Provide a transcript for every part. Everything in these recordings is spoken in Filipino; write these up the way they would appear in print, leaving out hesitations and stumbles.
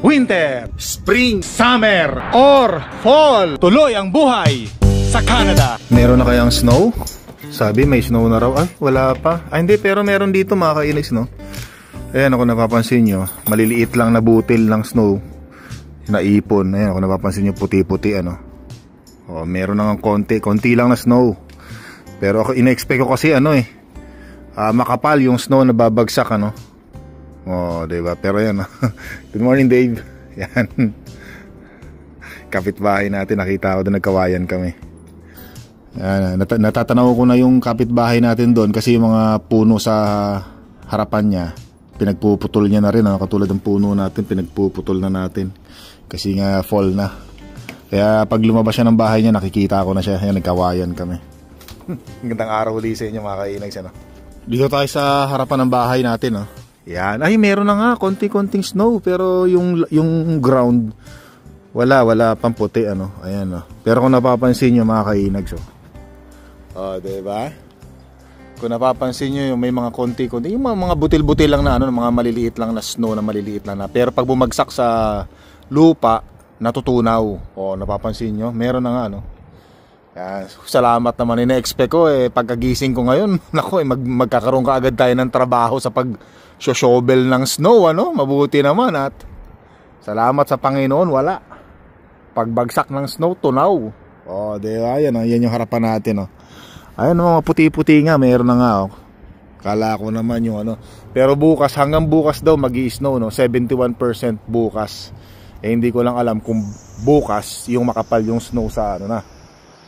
winter, spring, summer, or fall. Tuloy ang buhay sa Canada. Meron na kayang snow? Sabi may snow na raw. Ay, wala pa. Ay, hindi, pero meron dito mga kainis, no? Ayan, ako napapansin nyo, maliliit lang na butil ng snow na ipon. Ayan, ako napapansin nyo, puti-puti, ano. O, meron na ng konti lang na snow. Pero ako, ina-expect ko kasi, ano makapal yung snow na babagsak, ano. Oh, diba? Pero yan. Good morning, Dave. Yan. Kapitbahay natin. Nakita ko doon, nagkawayan kami. Yan. Natatanaw ko na yung kapitbahay natin doon kasi yung mga puno sa harapan niya, pinagpuputol niya na rin. Katulad ng puno natin, pinagpuputol na natin. Kasi nga fall na. Kaya pag lumabas siya ng bahay niya, nakikita ko na siya. Yan, nagkawayan kami. Gandang araw ulit sa inyo mga kainags, ano? Dito tayo sa harapan ng bahay natin, no? Yan, ay meron na nga konting snow pero yung ground wala pang puti, ano. Ayan, no. Pero kung napapansin niyo mga kainags, diba? Kung napapansin niyo yung may mga konti yung mga butil-butil lang na mga maliliit lang na snow na maliliit lang na. Pero pag bumagsak sa lupa, natutunaw. Napapansin niyo, meron na nga, ano. Yan, salamat naman. Ina-expect ko pagkagising ko ngayon, nako magkakaroon ka agad tayo ng trabaho sa pag-shovel ng snow, ano? Mabuti naman at salamat sa Panginoon, wala. Pagbagsak ng snow, tunaw. Diba? Yan yung harapan natin, oh. Ayan, mga puti-puti nga, mayroon na nga, oh. Kala ko naman yung ano. Pero bukas, hanggang bukas daw magi-snow, no? 71% bukas. Hindi ko lang alam kung bukas yung makapal yung snow sa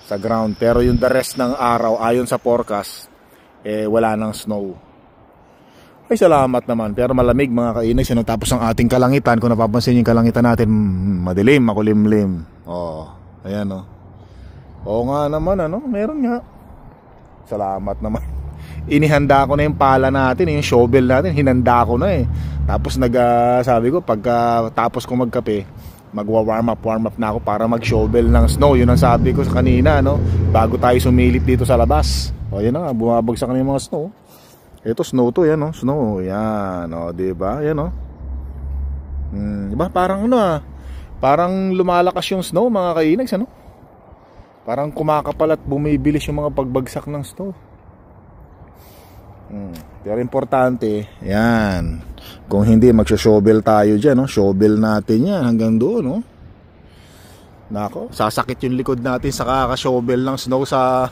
sa ground, pero yung the rest ng araw ayon sa forecast wala nang snow. Ay, salamat naman, pero malamig mga kainags, tapos ang ating kalangitan, kung napapansin yung kalangitan natin, madilim, makulimlim. Ayan, nga naman, ano, meron nga. Salamat naman. Inihanda ko na yung pala natin, yung shovel natin, hinanda ko na Tapos sabi ko, pagka tapos ko magkape, warm up na ako para mag-shovel ng snow. Yun ang sabi ko sa kanina, no? Bago tayo sumilip dito sa labas. Yan na nga, bumabagsak na yung mga snow. Ito, snow to, yan, no? Snow, yan, diba? Yan, diba? Parang parang lumalakas yung snow, mga kainags, ano? Parang kumakapal at bumibilis yung mga pagbagsak ng snow. Pero importante, yan. Kung hindi, magsho-shovel tayo dyan, no? Shovel natin yan hanggang doon, no? Nako, sasakit yung likod natin sa kaka-shovel ng snow sa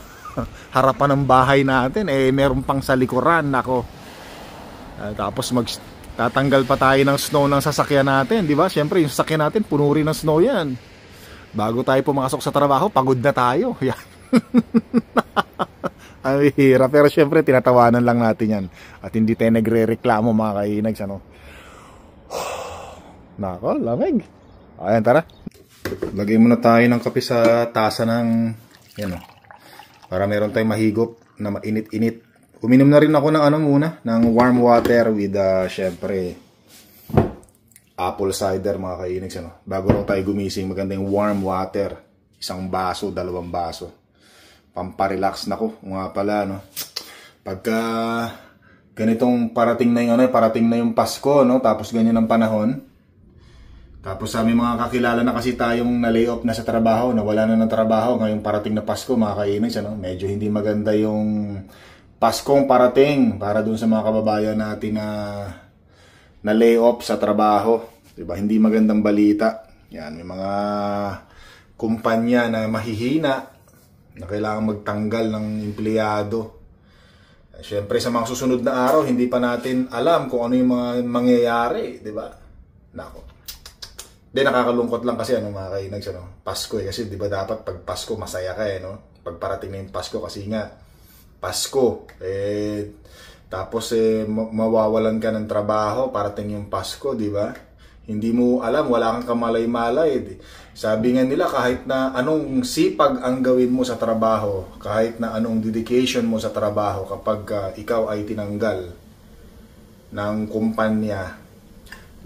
harapan ng bahay natin. Meron pang sa likuran, nako. Tapos tatanggal pa tayo ng snow ng sasakyan natin, di ba? Siyempre, yung sasakyan natin, puno rin ng snow yan. Bago tayo pumasok sa trabaho, pagod na tayo. Yan. Ang hirap, pero syempre tinatawanan lang natin yan at hindi tayo nagre-reklamo mga kainags, ano. Nako, lamig. Ayan, tara. Lagay muna tayo ng kape sa tasa ng para meron tayong mahigop na mainit-init. Uminom na rin ako ng ng warm water with syempre apple cider mga kainags, ano. Bago lang tayo gumising, magandang warm water, 1 baso, 2 baso. Pamparelax na ko nga pala, no. Pagka ganitong parating na yung Pasko, no, tapos ganyan ang panahon, tapos sa aming mga kakilala na kasi tayong na-lay off na sa trabaho, nawala na ng trabaho ngayong parating na Pasko, mga kainags, ano. Medyo hindi maganda yung Paskong parating para dun sa mga kababayan natin na lay off sa trabaho, diba? Hindi magandang balita. Yan, may mga kumpanya na mahihina na kailangan magtanggal ng empleyado. Siyempre sa mga susunod na araw, hindi pa natin alam kung ano yung mga mangyayari, di ba? Nako. Nakakalungkot lang kasi mga kainags, Pasko kasi di ba dapat pag Pasko masaya ka no? Pag parating na yung Pasko kasi nga Pasko tapos mawawalan ka ng trabaho parating yung Pasko, di ba? Hindi mo alam, wala kang kamalay-malay. Sabi nga nila, kahit na anong sipag ang gawin mo sa trabaho, kahit na anong dedication mo sa trabaho, kapag ikaw ay tinanggal ng kumpanya,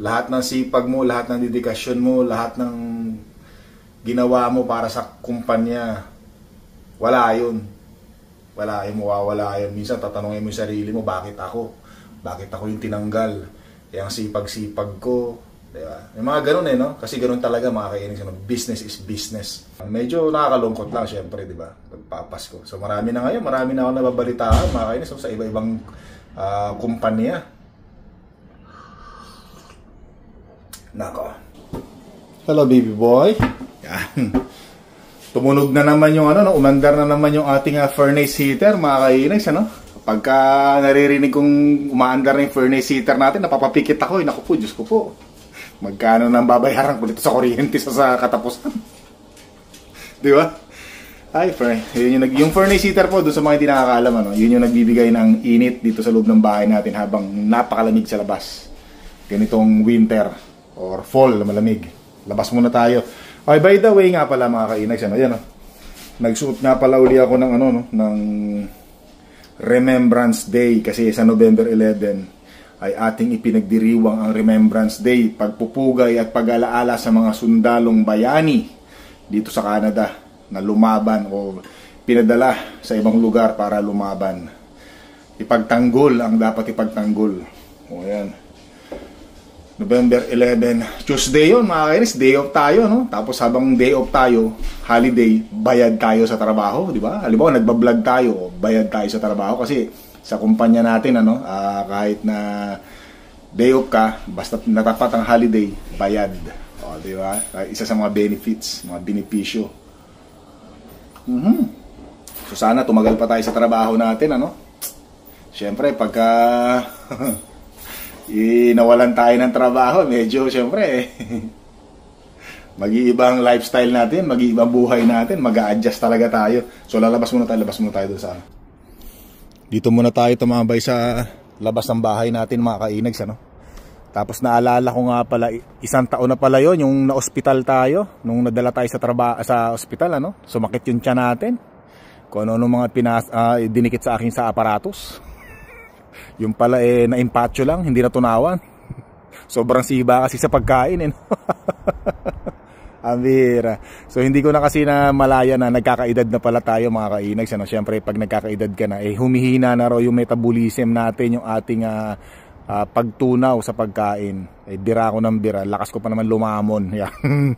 lahat ng sipag mo, lahat ng dedikasyon mo, lahat ng ginawa mo para sa kumpanya, wala yun. Mawawala yun. Minsan tatanungin mo yung sarili mo, bakit ako? Bakit ako yung tinanggal? Ang sipag-sipag ko, Diba? Yung mga ganun no? Kasi ganun talaga mga kainis, business is business. Medyo nakakalungkot lang syempre, di ba? Pagpapasko. So marami na ngayon, marami na ako nababalitaan mga kainis sa iba-ibang kumpanya. Nako. Hello baby boy. Yan. Tumunog na naman yung umandar na naman yung ating furnace heater mga kainis, Pagka naririnig kong umaandar na yung furnace heater natin, napapapikit ako. Naku po, Diyos ko po. Magkano nang babayaran ko dito sa kuryente sa katapusan? Di ba? Ay, yung furnace heater po, doon sa mga hindi nakakaalam, yun yung nagbibigay ng init dito sa loob ng bahay natin habang napakalamig sa labas. Ganitong winter or fall na malamig. Labas muna tayo. Okay, by the way nga pala mga kainags, yan, nagsuot nga pala uli ako ng ng Remembrance Day kasi sa November 11 ay ating ipinagdiriwang ang Remembrance Day, pagpupugay at pag-alaala sa mga sundalong bayani dito sa Canada na lumaban o pinadala sa ibang lugar para lumaban. Ipagtanggol ang dapat ipagtanggol. O yan. November 11, Tuesday yun mga kainis, day off tayo, Tapos habang day off tayo, holiday, bayad tayo sa trabaho, di ba? Halimbawa, nagbablog tayo, bayad tayo sa trabaho kasi sa kumpanya natin, kahit na day off ka, basta natapat ang holiday, bayad. O, di ba? Isa sa mga benefits, mga benepisyo. So sana tumagal pa tayo sa trabaho natin, Siyempre, pagka nawalan tayo ng trabaho, medyo, siyempre, mag-iibang lifestyle natin, mag-iibang buhay natin, mag-a-adjust talaga tayo. So labas muna tayo doon sa dito muna tayo tumambay sa labas ng bahay natin mga kainags, Tapos naalala ko nga pala, isang taon na pala yon yung na-hospital tayo, nung nadala tayo sa ospital, sumakit yung tiyan natin. Kung ano mga dinikit sa akin sa aparatus. Yung pala na-impatcho lang, hindi na tunawan. Sobrang siba kasi sa pagkain, Ambira. So hindi ko na kasi na malaya na nagkakaedad na pala tayo mga kainags, Siyempre pag nagkakaedad ka na, humihina na raw yung metabolism natin, yung ating pagtunaw sa pagkain. Bira ako ng bira, lakas ko pa naman lumamon. Yan.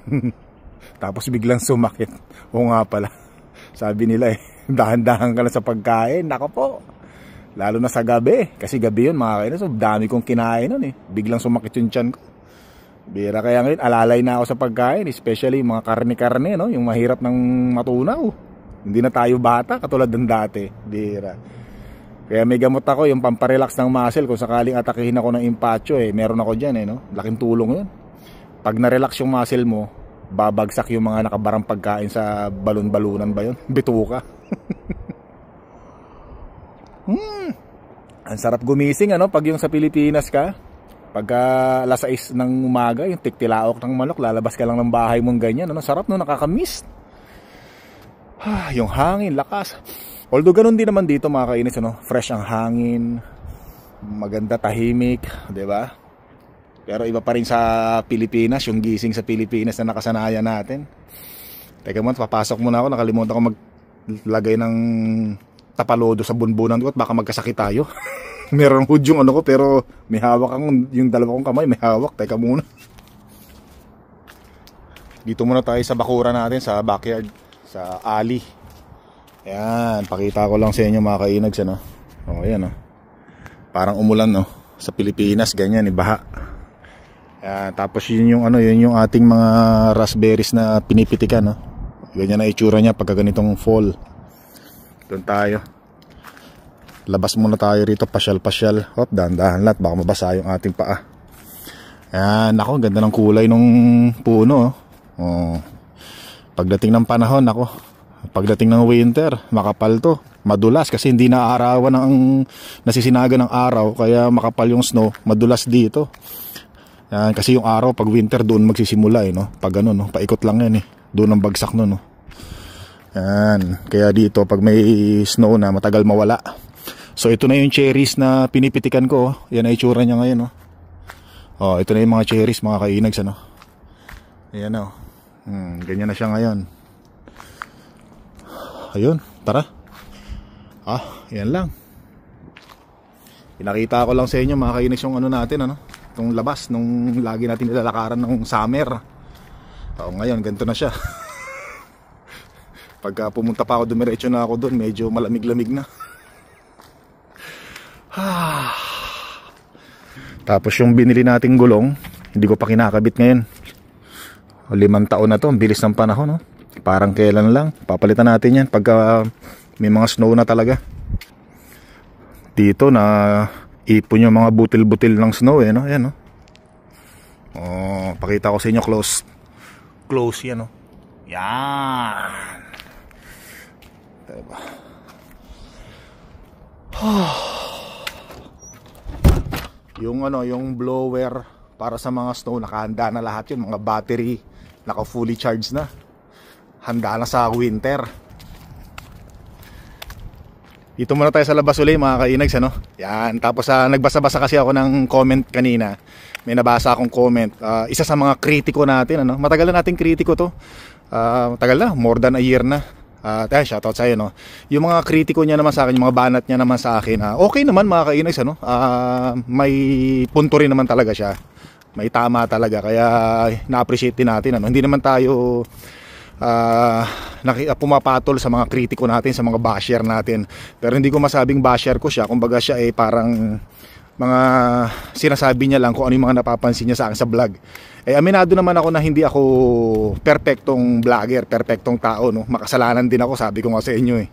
Tapos biglang sumakit. O nga pala, sabi nila dahan-dahan ka na sa pagkain. Nako po, lalo na sa gabi. Kasi gabi yun mga kainags, so dami kong kinain nun biglang sumakit yung tiyan ko. Bira, kaya ngayon alalay na ako sa pagkain, especially mga karne-karne, yung mahirap ng matunaw. Hindi na tayo bata katulad ng dati. Bira. Kaya may gamot ako, yung pamparelax ng muscle kung sakaling atakihin ako ng impatcho, meron ako dyan, laking tulong yun. Pag na-relax yung muscle mo, babagsak yung mga nakabarang pagkain sa balon-balunan ba yun? Bituka. Ang sarap gumising pag yung sa Pilipinas ka. Pagka alas 6 ng umaga, yung tiktilaok ng manok, lalabas ka lang ng bahay mong ganyan, sarap nakakamiss. Yung hangin, lakas. Although ganun din naman dito mga kainis, fresh ang hangin, maganda, tahimik, 'di ba? Pero iba pa rin sa Pilipinas, yung gising sa Pilipinas na nakasanayan natin. Teka mo, papasok muna ako, nakalimutan ko maglagay ng tapalodo sa bunbunan ko at baka magkasakit tayo. Meron hood yung ko, pero may hawak yung dalawa kong kamay, may hawak. Teka muna. Dito muna tayo sa bakura natin, sa backyard, sa alley. Ayan, pakita ko lang sa inyo mga kainags, ayan, parang umulan, sa Pilipinas, ganyan, baha. Ayan, tapos yun yung ating mga raspberries na pinipitikan, Ganyan na itsura niya pagka ganitong fall. Doon tayo. Labas muna tayo rito, pasyal-pasyal. Hop, dahan-dahan lahat, baka mabasa yung ating paa. Ayan, ako, ganda ng kulay nung puno. Pagdating ng panahon, pagdating ng winter, makapal to. Madulas kasi hindi naaarawan ng nasisinaga ng araw, kaya makapal yung snow, madulas dito. Ayan, kasi yung araw pag winter doon magsisimula Pag paikot lang yan Doon ang bagsak Ayan, kaya dito pag may snow na matagal mawala. So ito na yung cherries na pinipitikan ko. Yan ay itsura niya ngayon. Ito na yung mga cherries mga kainags. Ayan ganyan na siya ngayon. Ayun, tara. Yan lang. Pinakita ko lang sa inyo mga kainags yung natin. itong labas nung lagi natin nilalakaran ng summer. Ngayon ganito na siya. Pagka pumunta pa ako, dumiretso na ako doon, medyo malamig-lamig na. Tapos yung binili nating gulong, hindi ko pa kinakabit ngayon. 5 taon na to, ang bilis ng panahon, no? Parang kailan lang. Papalitan natin yan pagka may mga snow na talaga. Dito na ipon yung mga butil-butil ng snow, no? Ayan, no? Pakita ko sa inyo close. Close yan, no? Yan. Diba? Yung blower para sa mga snow, nakahanda na lahat yun. Mga battery, naka fully charged na. Handa na sa winter. Dito muna tayo sa labas ulit mga kainags, ano? Yan, tapos nagbasa-basa kasi ako ng comment kanina. May nabasa akong comment. Isa sa mga kritiko natin, ano? Matagal na nating kritiko to. Matagal na, more than a year na. Shoutout sa'yo, no? Yung mga kritiko niya naman sa akin, yung mga banat niya naman sa akin, okay naman mga kainags, ano? May punto rin naman talaga siya. May tama talaga, kaya na-appreciate din natin, ano? Hindi naman tayo pumapatol sa mga kritiko natin, sa mga basher natin. Pero hindi ko masabing basher ko siya. Kumbaga siya parang mga sinasabi niya lang kung ano yung mga napapansin niya sa akin sa vlog. Aminado naman ako na hindi ako perfectong vlogger, perfectong tao, no? Makasalanan din ako, sabi ko nga sa inyo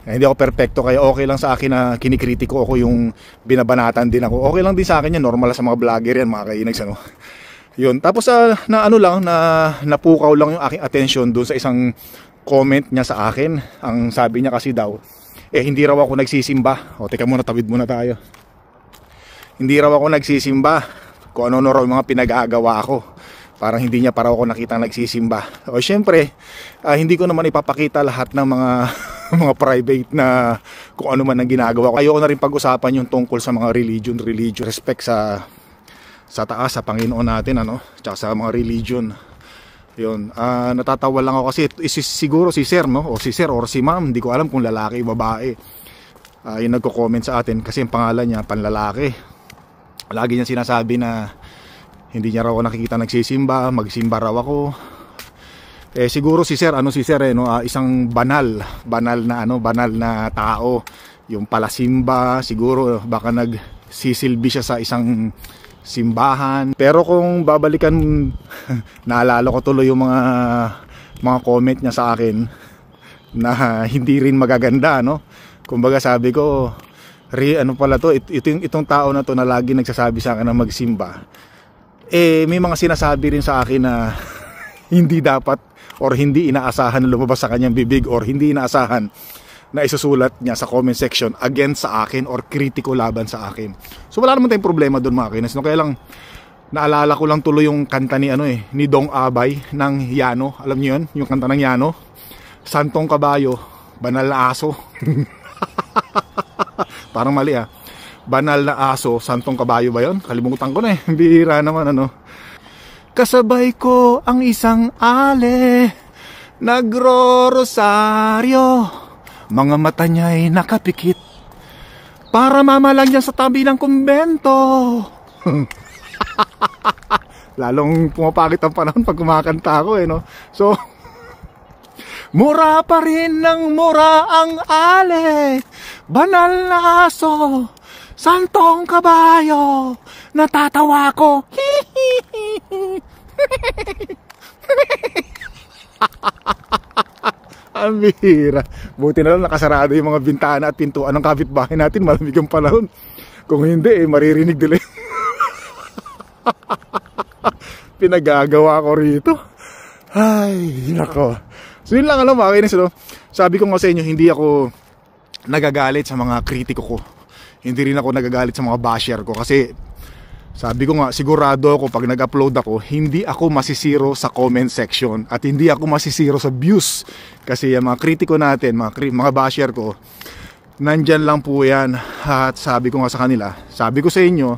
hindi ako perfecto, kaya okay lang sa akin na kinikritiko ako, yung binabanatan din ako. Okay lang din sa akin yan, normal sa mga vlogger yan mga kainags, ano? Yun, tapos napukaw lang yung aking attention doon sa isang comment niya sa akin. Ang sabi niya kasi daw, hindi raw ako nagsisimba. Teka muna, tawid muna tayo. Hindi raw ako nagsisimba, kung ano raw yung mga pinag-aagawa ko. Parang hindi niya para ako nakita nagsisimba. Syempre, hindi ko naman ipapakita lahat ng mga mga private na kung ano man ang ginagawa ko. Ayoko na rin pag-usapan yung tungkol sa mga religion, respect sa taas, sa Panginoon natin, ano, tsaka sa mga religion. Yun, natatawa lang ako kasi siguro si sir, no, o si sir or si ma'am, hindi ko alam kung lalaki o babae, yung nagko-comment sa atin kasi yung pangalan niya panlalaki. Lagi niya sinasabi na hindi niya raw ako nakikita nagsisimba, magsimba raw ako. Siguro si sir, isang banal na tao, yung palasimba, siguro baka nagsisilbi siya sa isang simbahan. Pero kung babalikan, naalala ko tuloy yung mga comment niya sa akin na hindi rin magaganda, no? Kumbaga sabi ko, pala to, itong tao na to na lagi nagsasabi sa akin na magsimba, may mga sinasabi rin sa akin na hindi dapat or hindi inaasahan na lumabas sa kanyang bibig, or hindi inaasahan na isusulat niya sa comment section against sa akin or kritiko laban sa akin. So wala naman tayong problema doon mga kinas, no? Kaya lang naalala ko lang tuloy yung kanta ni ni Dong Abay ng Yano. Alam niyo yun, yung kanta ng Yano, Santong Kabayo, Banal na Aso. Parang mali Banal na Aso, Santong Kabayo ba yun? Kalimutan ko na bihira naman, ano. Kasabay ko ang isang ale, nagro-rosaryo, mga mata niya'y nakapikit, para mamalang niya sa tabi ng kumbento. Lalong pumapakit ang panahon pag kumakanta ako, no? So, mura pa rin ng mura ang ale, banal na aso, santong kabayo, natatawa ko. Ang bihira. Buti na lang nakasarado yung mga bintana at pintuan ng kapitbahay natin, malamig ang panahon. Kung hindi, maririnig nila. Pinagagawa ko rito. Ay, nako. So yun lang, mga kainis, no? Sabi ko nga sa inyo, hindi ako nagagalit sa mga kritiko ko. Hindi rin ako nagagalit sa mga basher ko. Kasi sabi ko nga, sigurado ako pag nag-upload ako, hindi ako masisiro sa comment section at hindi ako masisiro sa views. Kasi yung mga kritiko natin, mga basher ko, nandyan lang po yan. At sabi ko nga sa kanila, sabi ko sa inyo,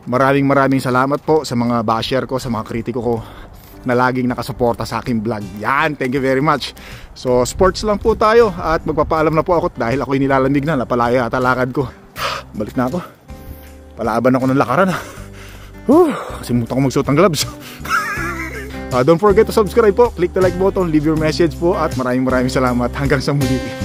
maraming salamat po sa mga basher ko, sa mga kritiko ko na laging nakasuporta sa aking vlog. Yan, thank you very much. So sports lang po tayo at magpapaalam na po ako dahil ako'y nilalamig na, napalaya at alakad ko. Balik na ako. Palaban ako ng lakaran. Kasimutan ko magsuot ng gloves. Don't forget to subscribe po, click the like button, leave your message po, at maraming salamat. Hanggang sa muli.